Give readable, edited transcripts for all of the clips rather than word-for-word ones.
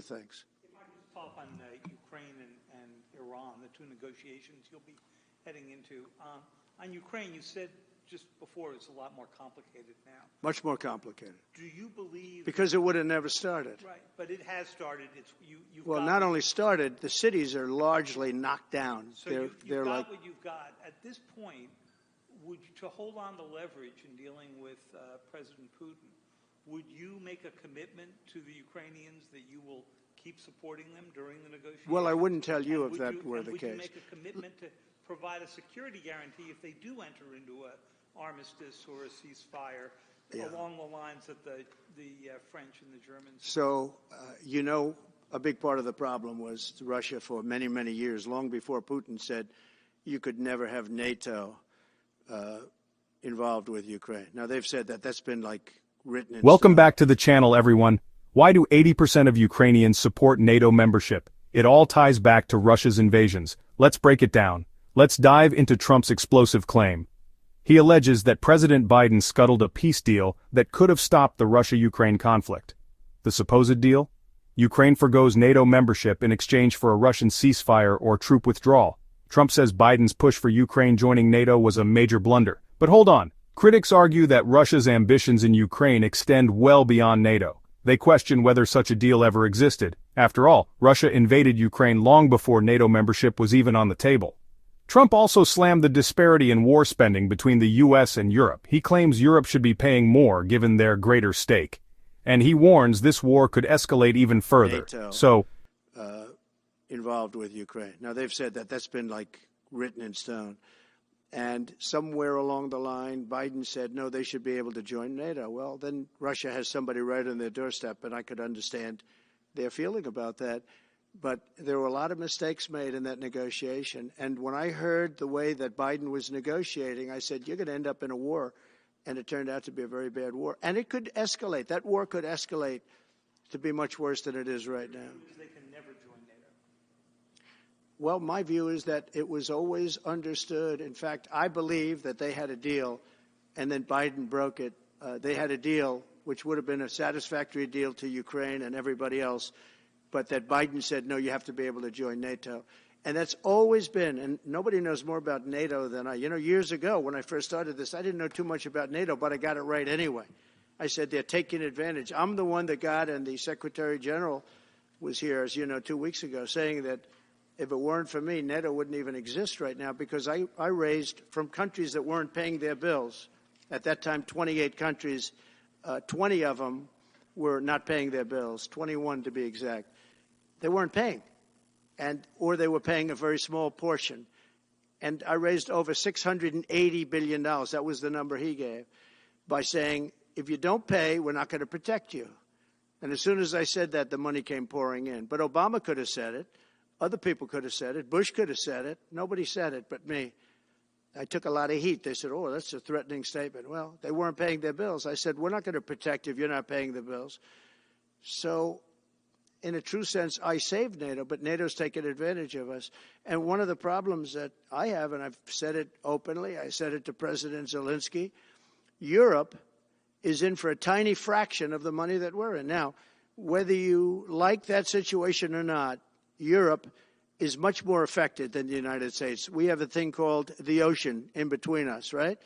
things. If I could just follow up on Ukraine and Iran, the two negotiations you'll be heading into. On Ukraine, you said just before it's a lot more complicated now. Much more complicated. Do you believe... Because it would have never started. Right, but it has started. Well, not only started, the cities are largely knocked down. So you've got what you've got. At this point, to hold on to leverage in dealing with President Putin, would you make a commitment to the Ukrainians that you will keep supporting them during the negotiations? Well, I wouldn't tell you if that were the case. Would you make a commitment to provide a security guarantee if they do enter into an armistice or a ceasefire along the lines that the French and the Germans? So, a big part of the problem was Russia for many, many years, long before Putin said you could never have NATO involved with Ukraine. Now, they've said that. That's been written in Welcome stone. back to the channel, everyone. Why do 80% of Ukrainians support NATO membership? It all ties back to Russia's invasions. Let's break it down. Let's dive into Trump's explosive claim. He alleges that President Biden scuttled a peace deal that could have stopped the Russia-Ukraine conflict. The supposed deal? Ukraine forgoes NATO membership in exchange for a Russian ceasefire or troop withdrawal. Trump says Biden's push for Ukraine joining NATO was a major blunder. But hold on. Critics argue that Russia's ambitions in Ukraine extend well beyond NATO. They question whether such a deal ever existed. After all, Russia invaded Ukraine long before NATO membership was even on the table. Trump also slammed the disparity in war spending between the U.S. and Europe. He claims Europe should be paying more given their greater stake. And he warns this war could escalate even further. NATO, involved with Ukraine. Now, they've said that. That's been written in stone. And somewhere along the line, Biden said, no, they should be able to join NATO. Well, then Russia has somebody right on their doorstep, and I could understand their feeling about that. But there were a lot of mistakes made in that negotiation. And when I heard the way that Biden was negotiating, I said, you're going to end up in a war. And it turned out to be a very bad war. And it could escalate. That war could escalate to be much worse than it is right now. They can never join NATO. Well, my view is that it was always understood. In fact, I believe that they had a deal, and then Biden broke it. They had a deal which would have been a satisfactory deal to Ukraine and everybody else, but that Biden said, no, you have to be able to join NATO. And that's always been, and nobody knows more about NATO than I. Years ago when I first started this, I didn't know too much about NATO, but I got it right anyway. I said they're taking advantage. I'm the one that got, and the Secretary General was here, as you know, 2 weeks ago, saying that if it weren't for me, NATO wouldn't even exist right now, because I raised from countries that weren't paying their bills. At that time, 28 countries, 20 of them were not paying their bills, 21 to be exact. They weren't paying, or they were paying a very small portion. And I raised over $680 billion. That was the number he gave, by saying, if you don't pay, we're not going to protect you. And as soon as I said that, the money came pouring in. But Obama could have said it. Other people could have said it. Bush could have said it. Nobody said it but me. I took a lot of heat. They said, oh, that's a threatening statement. Well, they weren't paying their bills. I said, we're not going to protect you if you're not paying the bills. So in a true sense, I saved NATO, but NATO's taken advantage of us. And one of the problems that I have, and I've said it openly, I said it to President Zelensky, Europe is in for a tiny fraction of the money that we're in. Now, whether you like that situation or not, Europe is much more affected than the United States. We have a thing called the ocean in between us, right?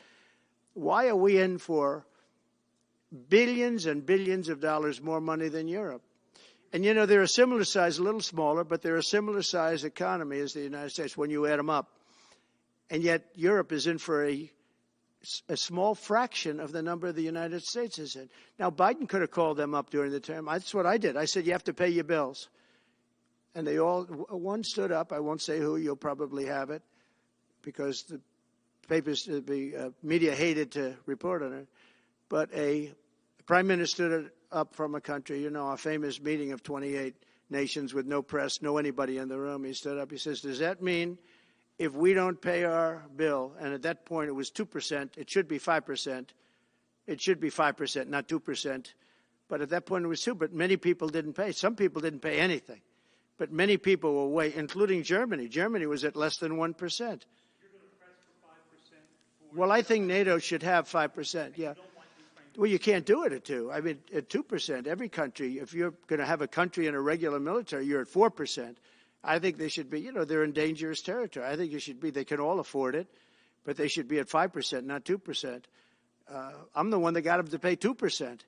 Why are we in for billions and billions of dollars more money than Europe? And, they're a similar size, a little smaller, but they're a similar size economy as the United States when you add them up. And yet Europe is in for a small fraction of the number the United States is in. Now, Biden could have called them up during the term. That's what I did. I said, you have to pay your bills. And one stood up. I won't say who. You'll probably have it because the media hated to report on it. But a prime minister stood up from a country, a famous meeting of 28 nations with no press, no anybody in the room. He stood up. He says, does that mean if we don't pay our bill, and at that point it was 2%, it should be 5%. It should be 5%, not 2%. But at that point it was 2%. But many people didn't pay. Some people didn't pay anything. But many people were way, including Germany. Germany was at less than 1%. You're going to press for 5%? Well, I think NATO should have 5%, yeah. Well, you can't do it at 2. I mean, at 2%, every country, if you're going to have a country and a regular military, you're at 4%. I think they should be, they're in dangerous territory. I think it should be, they can all afford it, but they should be at 5%, not 2%. I'm the one that got them to pay 2%.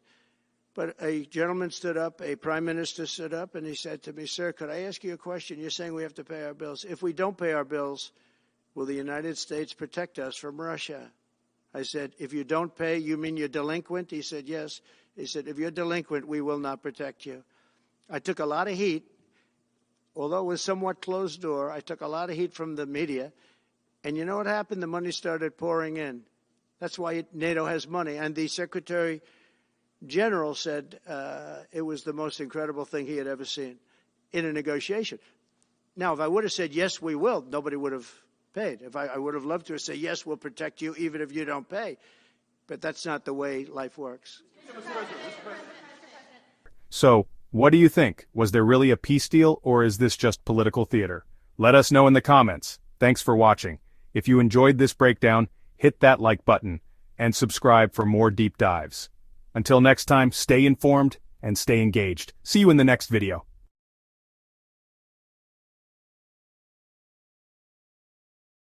But a gentleman stood up, a prime minister stood up, and he said to me, sir, could I ask you a question? You're saying we have to pay our bills. If we don't pay our bills, will the United States protect us from Russia? I said, if you don't pay, you mean you're delinquent? He said, yes. He said, if you're delinquent, we will not protect you. I took a lot of heat. Although it was somewhat closed door, I took a lot of heat from the media. And you know what happened? The money started pouring in. That's why NATO has money. And the Secretary General said it was the most incredible thing he had ever seen in a negotiation. Now, if I would have said, yes, we will, nobody would have paid. If I would have loved to say, yes, we'll protect you even if you don't pay. But that's not the way life works. So, what do you think? Was there really a peace deal, or is this just political theater? Let us know in the comments. Thanks for watching. If you enjoyed this breakdown, hit that like button, and subscribe for more deep dives. Until next time, stay informed and stay engaged. See you in the next video.